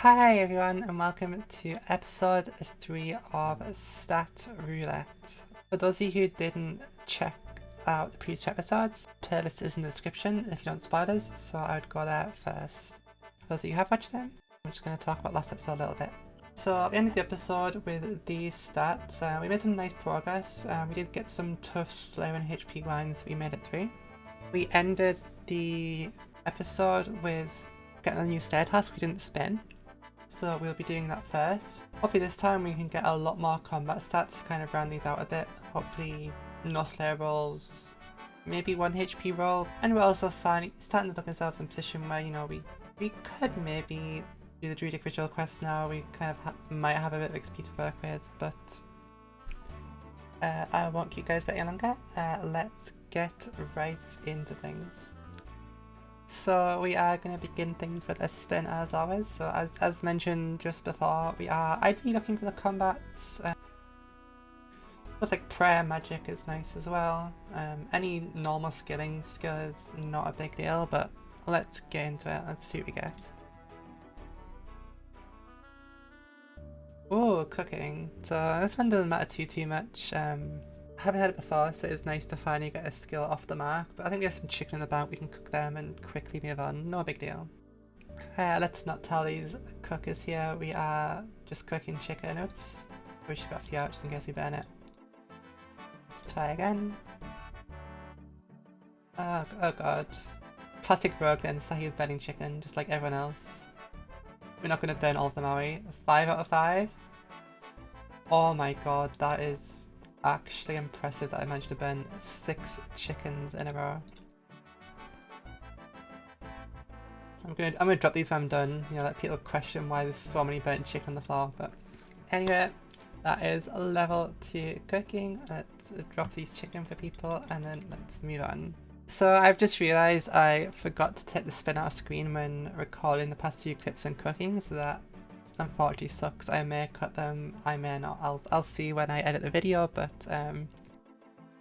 Hi everyone and welcome to episode 3 of Stat Roulette. For those of you who didn't check out the previous episodes, playlist is in the description if you don't spoilers, so I would go there first. For those of you who have watched them, I'm just going to talk about last episode a little bit. So at the end of the episode with these stats, we made some nice progress. We did get some tough slow and HP grinds, we made it through. We ended the episode with getting a new stair task we didn't spin. So we'll be doing that first. Hopefully this time we can get a lot more combat stats to kind of round these out a bit. Hopefully no slayer rolls, maybe 1 HP roll. And we're also starting to look ourselves in a position where, you know, we could maybe do the druidic ritual quest now. We kind of might have a bit of XP to work with, but I won't keep you guys waiting longer. Let's get right into things. So we are going to begin things with a spin as always. So as mentioned just before, we are ideally looking for the combat. Stuff like prayer magic is nice as well. Any normal skill is not a big deal, but let's get into it. Let's see what we get. Oh, cooking. So this one doesn't matter too much. I haven't had it before, so it's nice to finally get a skill off the mark, but I think there's some chicken in the bank, we can cook them and quickly move on, no big deal. Let's not tell these cookers here, we are just cooking chicken. Oops, we should got a few out just in case we burn it. Let's try again. Oh god. Classic rogue then, so he's burning chicken, just like everyone else. We're not going to burn all of them, are we? 5 out of 5? Oh my god, that is actually impressive that I managed to burn 6 chickens in a row. I'm gonna drop these when I'm done, you know, let people question why there's so many burnt chicken on the floor, but anyway, that is level 2 cooking. Let's drop these chicken for people and then let's move on. So I've just realised I forgot to take the spin out of screen when recording the past few clips on cooking, so that unfortunately sucks. I may cut them, I may not. I'll see when I edit the video, but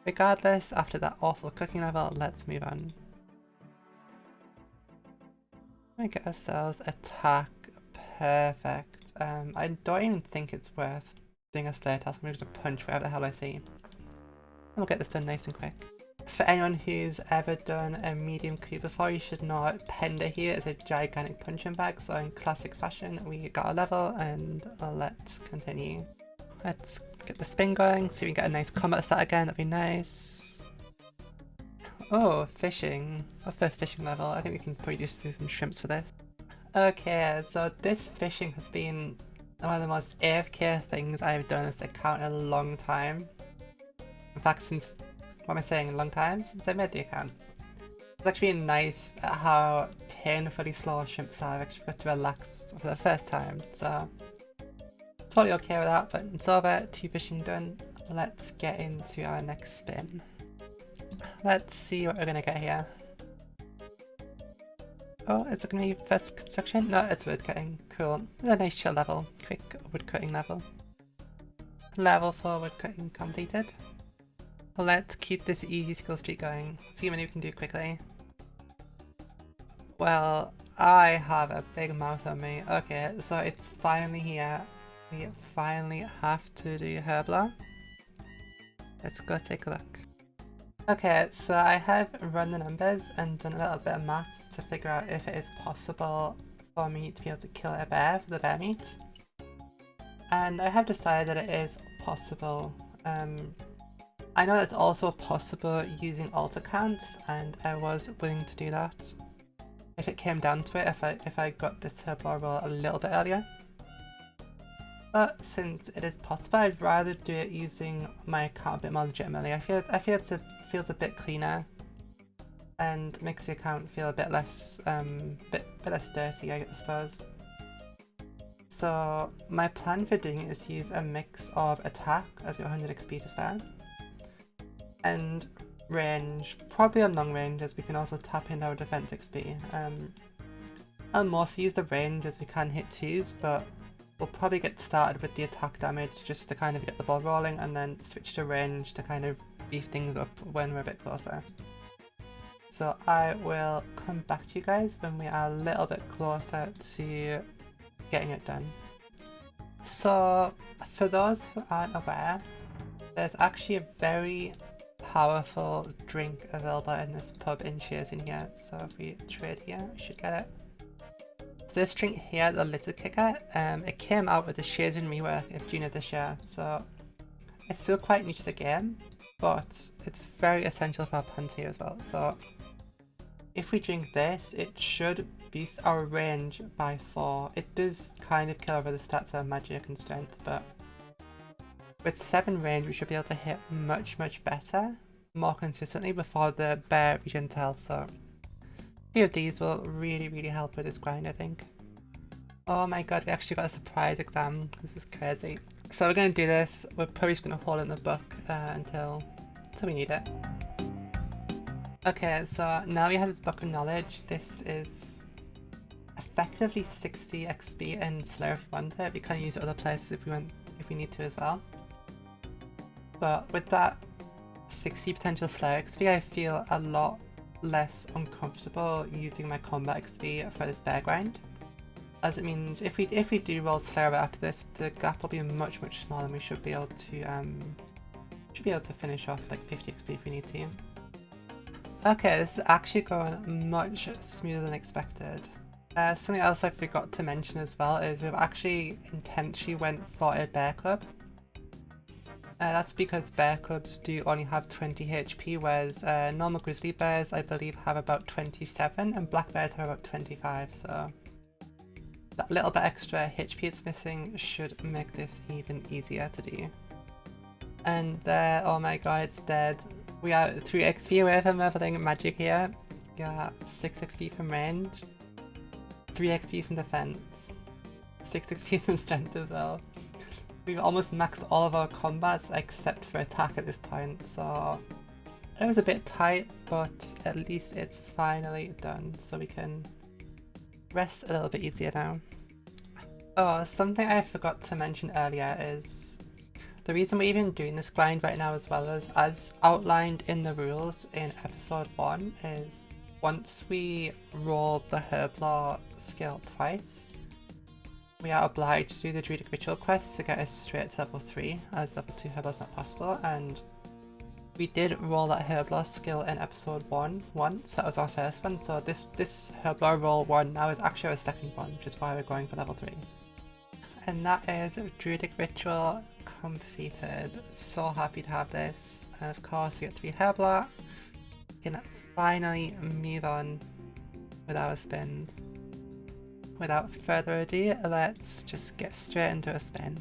regardless, after that awful cooking level, let's move on. We get ourselves attack. Perfect. I don't even think it's worth doing a slayer task. I'm just gonna punch whatever the hell I see. We'll get this done nice and quick. For anyone who's ever done a medium creep before, you should know Pender here is a gigantic punching bag, so in classic fashion we got a level and let's continue. Let's get the spin going, see if we can get a nice combat stat again, that'd be nice. Oh, fishing. Our first fishing level, I think we can probably just do some shrimps for this. Okay, so this fishing has been one of the most AFK things I've done on this account in a long time. In fact, since what am I saying, a long time since I made the account. It's actually nice at how painfully slow shrimps are. I've actually got to relax for the first time, so totally okay with that, but it's over, 2 fishing done. Let's get into our next spin. Let's see what we're gonna get here. Oh, is it gonna be first construction? No, it's woodcutting. Cool. It's a nice chill level. Quick woodcutting level. Level 4 woodcutting completed. Let's keep this easy skill streak going. See how many we can do quickly. Well, I have a big mouth on me. Okay, so it's finally here. We finally have to do Herbler. Let's go take a look. Okay, so I have run the numbers and done a little bit of maths to figure out if it is possible for me to be able to kill a bear for the bear meat. And I have decided that it is possible. I know it's also possible using altar counts, and I was willing to do that if it came down to it, if I got this turbo roll a little bit earlier. But since it is possible, I'd rather do it using my account a bit more legitimately. I feel it feels a bit cleaner and makes the account feel a bit less bit less dirty, I suppose. So my plan for doing it is to use a mix of attack, as we have 100 XP to spare, and range, probably on long range, as we can also tap into our defense XP. I'll mostly use the range as we can hit 2s, but we'll probably get started with the attack damage just to kind of get the ball rolling, and then switch to range to kind of beef things up when we're a bit closer. So I will come back to you guys when we are a little bit closer to getting it done. So for those who aren't aware, there's actually a very powerful drink available in this pub in Shazin here. So if we trade here, we should get it. So this drink here, the Litter Kicker, it came out with the Shazin rework of June of this year. So it's still quite new to the game, but it's very essential for our puns here as well. So if we drink this, it should boost our range by 4. It does kind of kill over the stats of magic and strength, but with 7 range we should be able to hit much better, more consistently before the bear regen tells. So a few of these will really help with this grind, I think. Oh my god, we actually got a surprise exam. This is crazy. So we're going to do this. We're probably just going to hold it in the book until we need it. Okay, so now we have this book of knowledge. This is effectively 60 XP in Slayer if we want it. We can use it other places if we need to as well. But with that 60 potential Slayer XP, I feel a lot less uncomfortable using my combat XP for this bear grind. As it means if we do roll Slayer after this, the gap will be much smaller and we should be able to finish off like 50 XP if we need to. Okay, this is actually going much smoother than expected. Something else I forgot to mention as well is we've actually intentionally went for a bear club. That's because bear clubs do only have 20 HP, whereas normal grizzly bears I believe have about 27 and black bears have about 25, so that little bit extra HP it's missing should make this even easier to do. And there, oh my god, it's dead. We are 3 XP away from leveling magic here. We are 6 XP from range, 3 XP from defense, 6 XP from strength as well. We've almost maxed all of our combats except for attack at this point, so it was a bit tight, but at least it's finally done, so we can rest a little bit easier now. Oh, something I forgot to mention earlier is the reason we're even doing this grind right now as outlined in the rules in episode 1 is once we roll the herb law skill twice, we are obliged to do the druidic ritual quest to get us straight to level 3, as level 2 herb law is not possible, and we did roll that herb law skill in episode 1 once. That was our first one, so this herb law roll 1 now is actually our second one, which is why we're going for level 3. And that is druidic ritual completed. So happy to have this, and of course we get 3 herb law. We can finally move on with our spins. Without further ado, let's just get straight into a spin.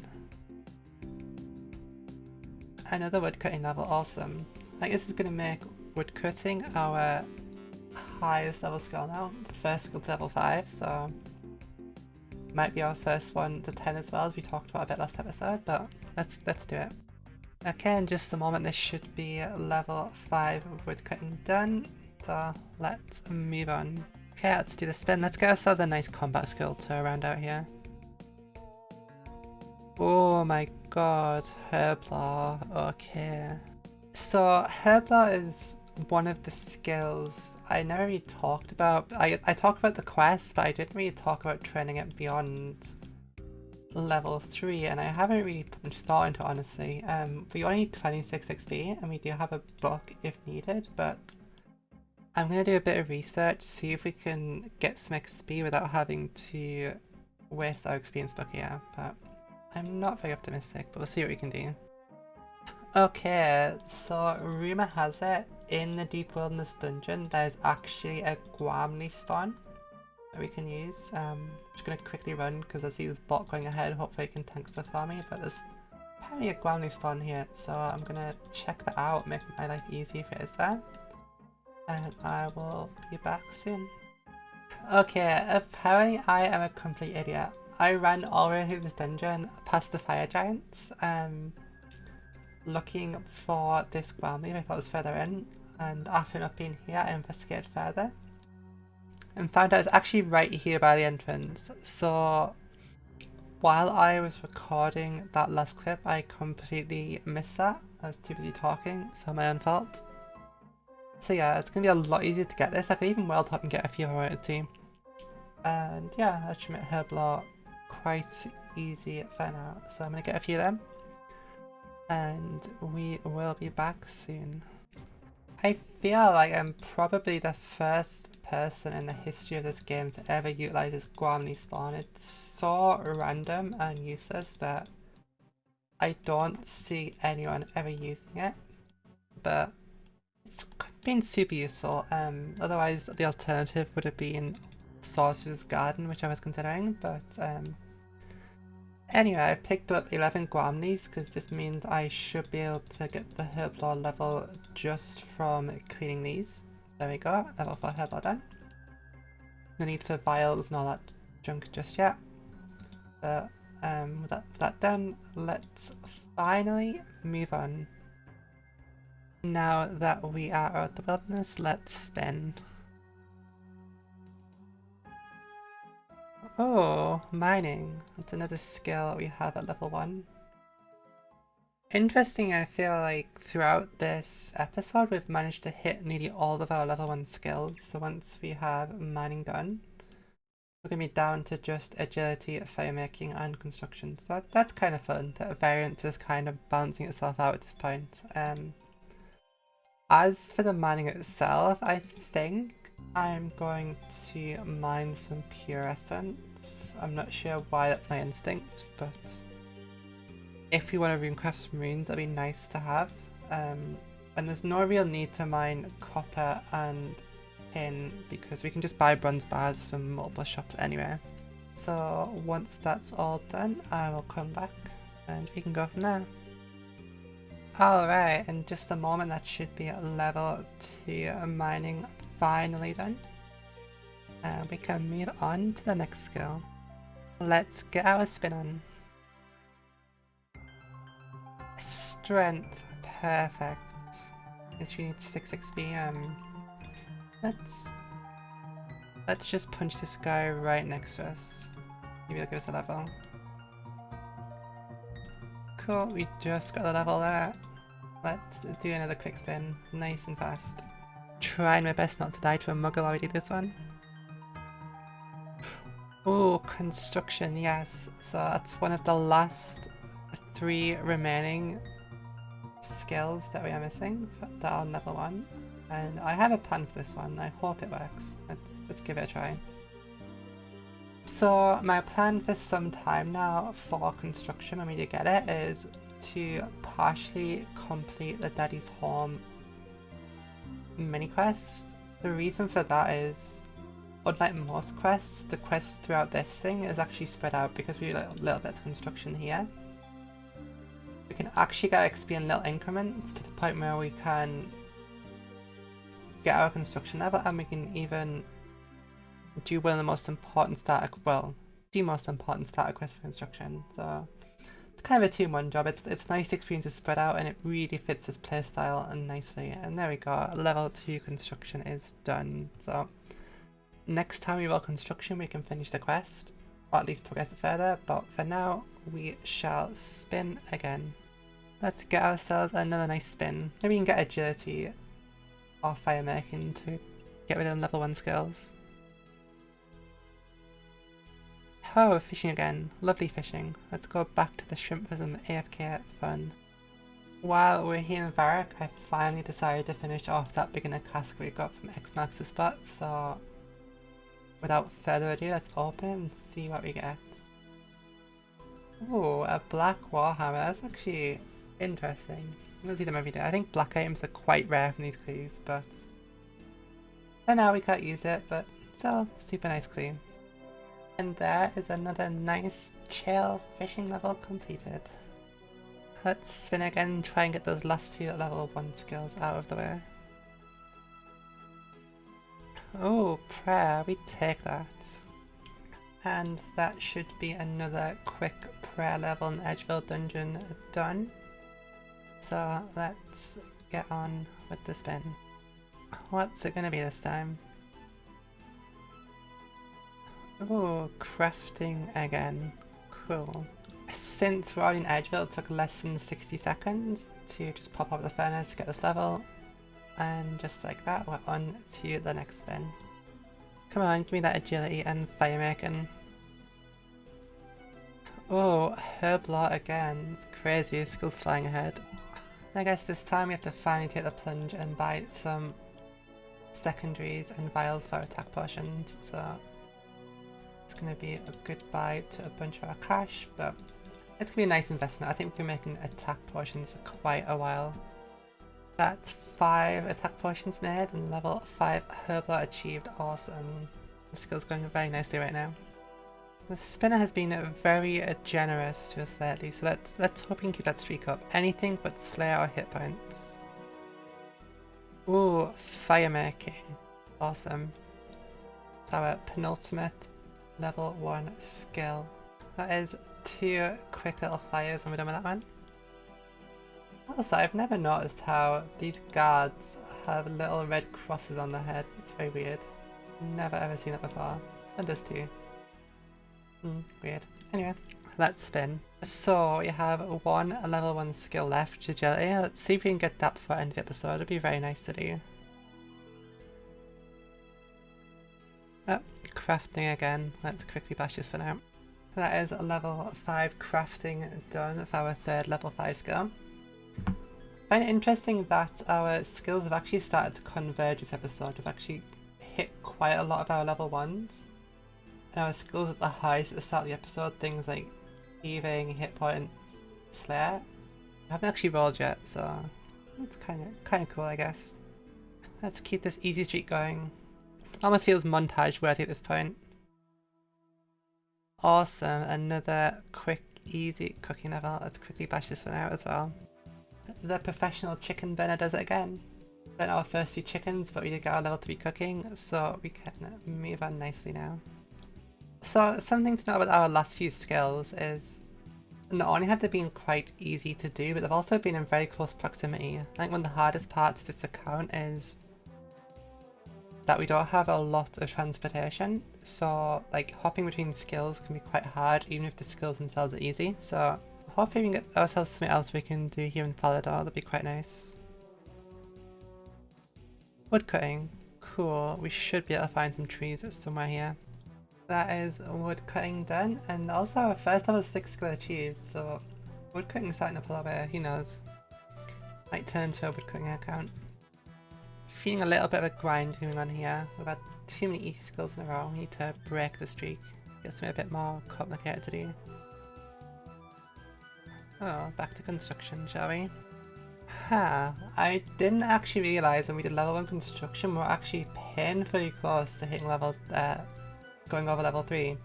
Another woodcutting level, awesome. I think this is going to make woodcutting our highest level skill now. First skill to level 5, so might be our first one to 10 as well, as we talked about a bit last episode, but let's do it. Okay, in just a moment this should be level 5 woodcutting done, so let's move on. Okay, let's do the spin. Let's get ourselves a nice combat skill to round out here. Oh my god, Herblaw, okay. So Herblaw is one of the skills I never really talked about. I talked about the quest, but I didn't really talk about training it beyond level 3, and I haven't really put much thought into it, honestly. We only need 26 XP, and we do have a book if needed, but I'm going to do a bit of research, see if we can get some XP without having to waste our experience book here, but I'm not very optimistic, but we'll see what we can do. Okay, so rumour has it, in the Deep Wilderness dungeon there's actually a Guam leaf spawn that we can use. I'm just going to quickly run because I see this bot going ahead, hopefully it can tank stuff for me, but there's apparently a Guam leaf spawn here, so I'm going to check that out, make my life easy if it is there. And I will be back soon. Okay, apparently I am a complete idiot. I ran all the way through this dungeon past the fire giants, looking for this ground leaf I thought was further in, and after not being here I investigated further and found out it's actually right here by the entrance. So while I was recording that last clip I completely missed that. I was too busy talking, so my own fault. So yeah, it's going to be a lot easier to get this. I could even world hop and get a few if I wanted to. And yeah, that should make Herblaw quite easy for now. So I'm gonna get a few of them. And we will be back soon. I feel like I'm probably the first person in the history of this game to ever utilize this Guamni spawn. It's so random and useless that I don't see anyone ever using it. But it's been super useful. Otherwise the alternative would have been Sorcerer's Garden, which I was considering, but anyway, I picked up 11 Guamnis because this means I should be able to get the herb lore level just from cleaning these. There we go, level 4 herb lore done. No need for vials and all that junk just yet. But with that done, let's finally move on. Now that we are out of the wilderness, let's spin. Oh, mining. That's another skill we have at level 1. Interesting, I feel like throughout this episode we've managed to hit nearly all of our level 1 skills. So once we have mining done, we're going to be down to just agility, firemaking and construction. So that's kind of fun. That variance is kind of balancing itself out at this point. As for the mining itself, I think I'm going to mine some pure essence. I'm not sure why that's my instinct, but if we want to runecraft some runes, that'd be nice to have. And there's no real need to mine copper and tin because we can just buy bronze bars from multiple shops anyway. So once that's all done, I will come back and we can go from there. Alright, in just a moment that should be level 2 mining finally done. We can move on to the next skill. Let's get our spin on. Strength, perfect. Guess we need 6 XP. Let's just punch this guy right next to us. Maybe he'll give us a level. Cool, we just got the level there. Let's do another quick spin, nice and fast. Trying my best not to die to a muggle while we do this one. Ooh, construction, yes. So that's one of the last 3 remaining skills that we are missing that are on level 1. And I have a plan for this one, I hope it works. Let's give it a try. So my plan for some time now for construction when we do get it is to partially complete the Daddy's Home mini quest. The reason for that is, unlike most quests, the quests throughout this thing is actually spread out because we do a little bit of construction here. We can actually get XP in little increments to the point where we can get our construction level and we can even do one of the most important starter, well, the most important starter quest for construction. So it's kind of a 2-in-1 job. It's nice experience to spread out and it really fits this playstyle nicely. And there we go, level 2 construction is done. So next time we roll construction we can finish the quest, or at least progress it further, but for now we shall spin again. Let's get ourselves another nice spin. Maybe we can get agility or firemaking to get rid of them level 1 skills. Oh, fishing again. Lovely fishing. Let's go back to the shrimp for some AFK fun. While we're here in Varrock, I finally decided to finish off that beginner cask we got from X marks the spot, so without further ado, let's open it and see what we get. Ooh, a black warhammer. That's actually interesting. I don't see them every day. I think black items are quite rare from these clues, but for now we can't use it, but still, super nice clue. And there is another nice chill fishing level completed. Let's spin again and try and get those last 2 level 1 skills out of the way. Oh, prayer, we take that. And that should be another quick prayer level in Edgeville dungeon done. So let's get on with the spin. What's it gonna be this time? Oh, crafting again. Cool. Since we're already in Edgeville, it took less than 60 seconds to just pop up the furnace to get this level. And just like that, we're on to the next spin. Come on, give me that agility and firemaking. Oh, Herblot again. It's crazy, skills flying ahead. I guess this time we have to finally take the plunge and buy some secondaries and vials for our attack potions, so it's going to be a goodbye to a bunch of our cash, but it's going to be a nice investment. I think we've been making attack potions for quite a while. That's 5 attack potions made and level 5 Herblot achieved. Awesome. The skill's going very nicely right now. The spinner has been very generous to us lately, so let's hope we can keep that streak up. Anything but Slayer or hit points. Ooh, fire making. Awesome. It's our penultimate level 1 skill. That is 2 quick little fires and we're done with that one. Also, I've never noticed how these guards have little red crosses on their head. It's very weird. Never ever seen that before. This one does too. Weird. Anyway, let's spin. So we have one level 1 skill left, which is agility. Let's see if we can get that before the end of the episode. It'd be very nice to do. Oh, crafting again. Let's quickly bash this for now. That is level 5 crafting done for our 3rd level 5 skill. I find it interesting that our skills have actually started to converge this episode. We've actually hit quite a lot of our level 1s. And our skills at the highest at the start of the episode, things like heaving, hit points, Slayer. I haven't actually rolled yet, so it's kind of cool, I guess. Let's keep this easy streak going. Almost feels montage worthy at this point. Awesome, another quick, easy cooking level. Let's quickly bash this one out as well. The professional chicken burner does it again. Burnt our first few chickens, but we did get our level 3 cooking, so we can move on nicely now. So something to know about our last few skills is not only have they been quite easy to do, but they've also been in very close proximity. I think one of the hardest parts of this account is that we don't have a lot of transportation, so like hopping between skills can be quite hard even if the skills themselves are easy. So hopefully we can get ourselves something else we can do here in Falador. That'd be quite nice. Woodcutting. Cool. We should be able to find some trees somewhere here. That is woodcutting done, and also our first level 6 skill achieved, so woodcutting is starting to pull away, who knows. Might turn to a woodcutting account. Feeling a little bit of a grind going on here. We've had too many easy skills in a row. We need to break the streak. Get something a bit more complicated to do. Oh, back to construction, shall we? I didn't actually realise when we did level 1 construction we're actually painfully close to hitting levels going over level 3.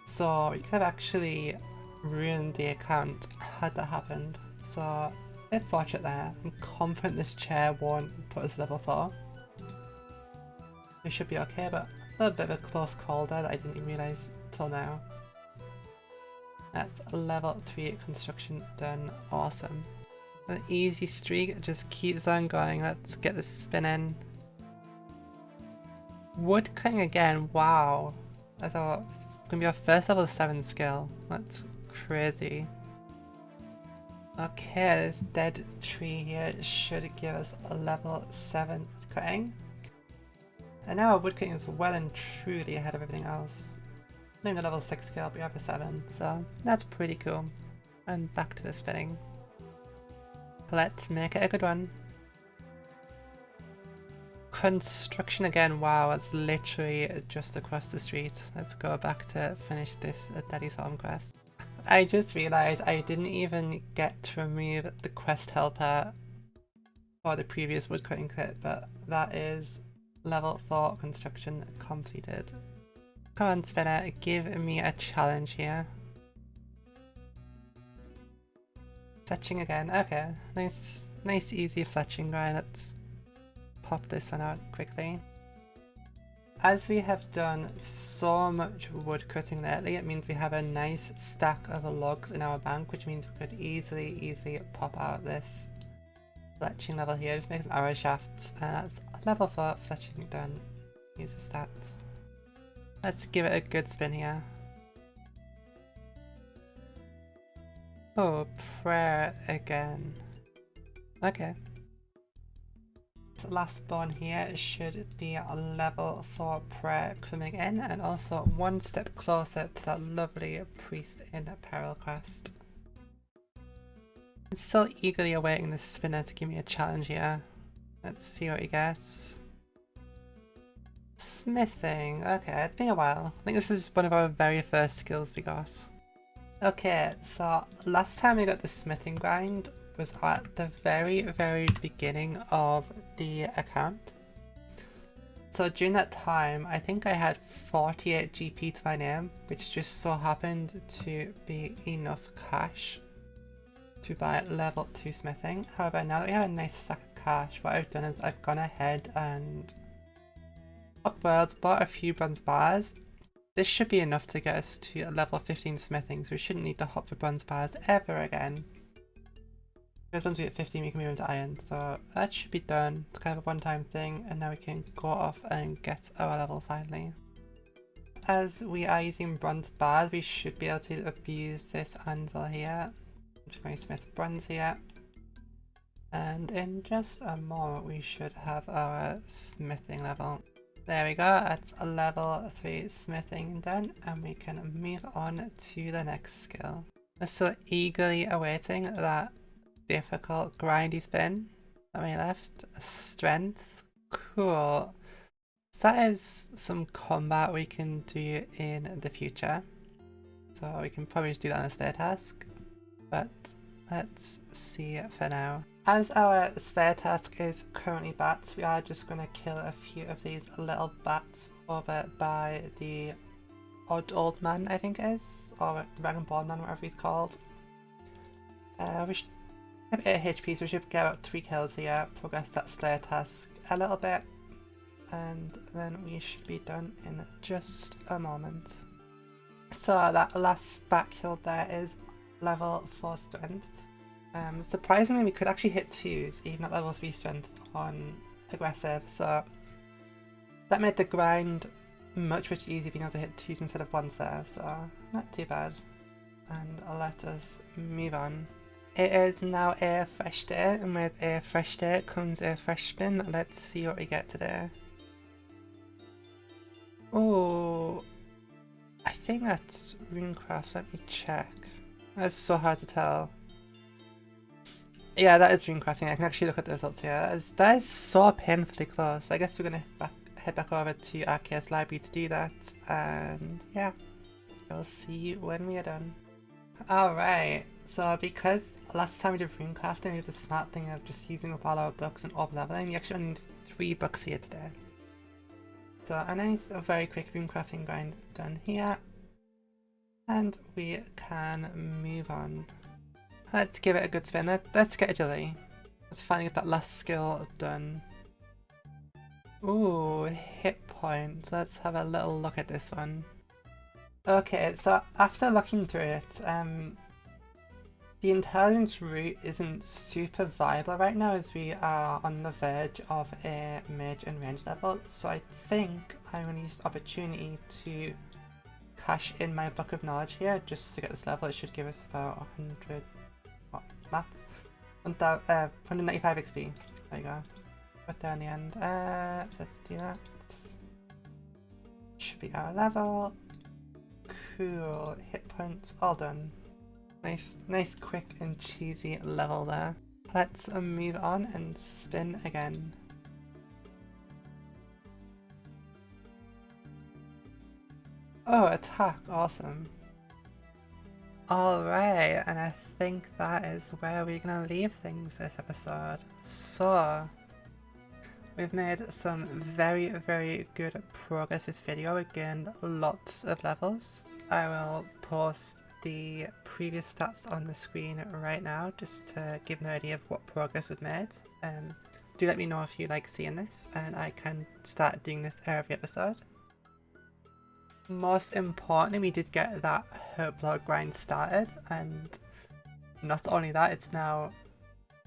So we could have actually ruined the account had that happened. So a bit fortunate there. I'm confident this chair won't put us level 4. We should be okay, but a little bit of a close call there that I didn't even realise till now. That's level 3 construction done. Awesome. An easy streak just keeps on going. Let's get this spinning. Woodcutting again, wow. That's gonna be our first level 7 skill. That's crazy. Okay, this dead tree here should give us a level 7 cutting. And now our woodcutting is well and truly ahead of everything else. Not even a level 6 skill, but we have a 7, so that's pretty cool. And back to the spinning. Let's make it a good one. Construction again, wow, it's literally just across the street. Let's go back to finish this Daddy's Home quest. I just realised I didn't even get to remove the quest helper for the previous woodcutting clip, but that is level 4 construction completed. Come on, spinner, give me a challenge here. Fletching again, okay, nice easy fletching, right, let's pop this one out quickly. As we have done so much wood cutting lately, it means we have a nice stack of logs in our bank, which means we could easily pop out this fletching level here. Just make some arrow shafts, and that's level 4 fletching done. Here's the stats. Let's give it a good spin here. Oh, prayer again. Okay. This last bone here should be a level 4 prayer coming in, and also one step closer to that lovely priest in peril quest. I'm still eagerly awaiting the spinner to give me a challenge here. Let's see what he gets. Smithing. Okay, it's been a while. I think this is one of our very first skills we got. Okay, so last time we got the smithing grind was at the very beginning of the account. So during that time, I think I had 48 GP to my name, which just so happened to be enough cash to buy level 2 smithing. However, now that we have a nice stack of cash, what I've done is I've gone ahead and upwards bought a few bronze bars. This should be enough to get us to level 15 smithing, so we shouldn't need to hop for bronze bars ever again. Because once we hit 15 we can move into iron, so that should be done. It's kind of a one-time thing, and now we can go off and get our level finally. As we are using bronze bars, we should be able to abuse this anvil here. I'm just going to smith bronze here. And in just a moment we should have our smithing level. There we go, that's a level 3 smithing done, and we can move on to the next skill. We're still eagerly awaiting that difficult grindy spin that we left. Strength, cool. So that is some combat we can do in the future. So we can probably just do that on a stair task, but let's see it for now. As our stair task is currently bats, we are just going to kill a few of these little bats over by the old man, I think it is, or Dragon Ball Man, whatever he's called. We should have 8 HP, so we should get about 3 kills here, progress that stair task a little bit, and then we should be done in just a moment. So that last bat kill there is level 4 strength. Surprisingly, we could actually hit 2s even at level 3 strength on aggressive, so that made the grind much easier being able to hit 2s instead of 1s there, so not too bad. And let us move on. It is now a fresh day, and with a fresh day comes a fresh spin. Let's see what we get today. Oh, I think that's runecraft, let me check. That's so hard to tell. Yeah, that is runecrafting. I can actually look at the results here. That is so painfully close. I guess we're gonna head back over to RKS Library to do that, and yeah, we'll see you when we are done. Alright, so because last time we did runecrafting, we did the smart thing of just using up all our books and over-leveling, we actually only need 3 books here today. So a nice, very quick runecrafting grind done here, and we can move on. Let's give it a good spin. Let's get agility. Let's finally get that last skill done. Ooh, hit points. Let's have a little look at this one. Okay, so after looking through it, the intelligence route isn't super viable right now as we are on the verge of a mage and range level, so I think I'm going to use the opportunity to cash in my book of knowledge here just to get this level. It should give us about 100... maths? 195 XP. There you go. Put there in the end. So let's do that. Should be our level. Cool. Hit points. All done. Nice quick and cheesy level there. Let's move on and spin again. Oh, attack. Awesome. Alright, and I think that is where we're gonna leave things this episode. So, we've made some very good progress this video. We gained lots of levels. I will post the previous stats on the screen right now just to give an idea of what progress we've made. Do let me know if you like seeing this, and I can start doing this every episode. Most importantly, we did get that herblore grind started, and not only that, it's now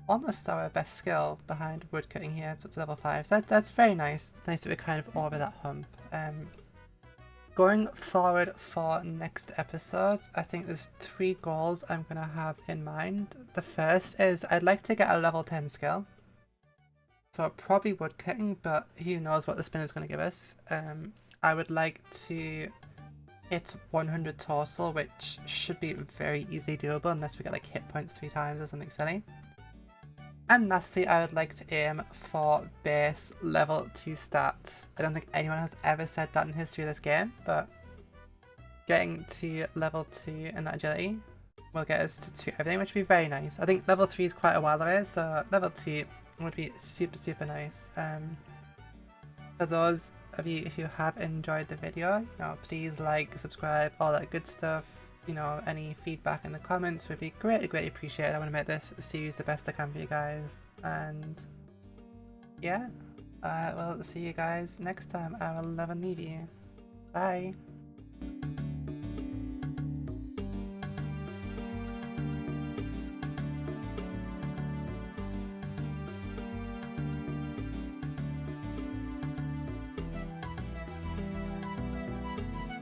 almost our best skill behind woodcutting here. It's up to level 5, so that's very nice. It's nice that we're kind of over that hump. Going forward for next episodes, I think there's 3 goals I'm going to have in mind. The first is I'd like to get a level 10 skill. So probably woodcutting, but who knows what the spin is going to give us. I would like to hit 100 total, which should be very easily doable unless we get like hit points 3 times or something silly. And lastly, I would like to aim for base level 2 stats. I don't think anyone has ever said that in the history of this game, but getting to level 2 in that agility will get us to 2 everything, which would be very nice. I think level 3 is quite a while away, so level 2 would be super nice. For those of you who have enjoyed the video, please like, subscribe, all that good stuff. Any feedback in the comments would be greatly appreciated. I want to make this series the best I can for you guys. And yeah, I will see you guys next time. I will love and leave you. Bye.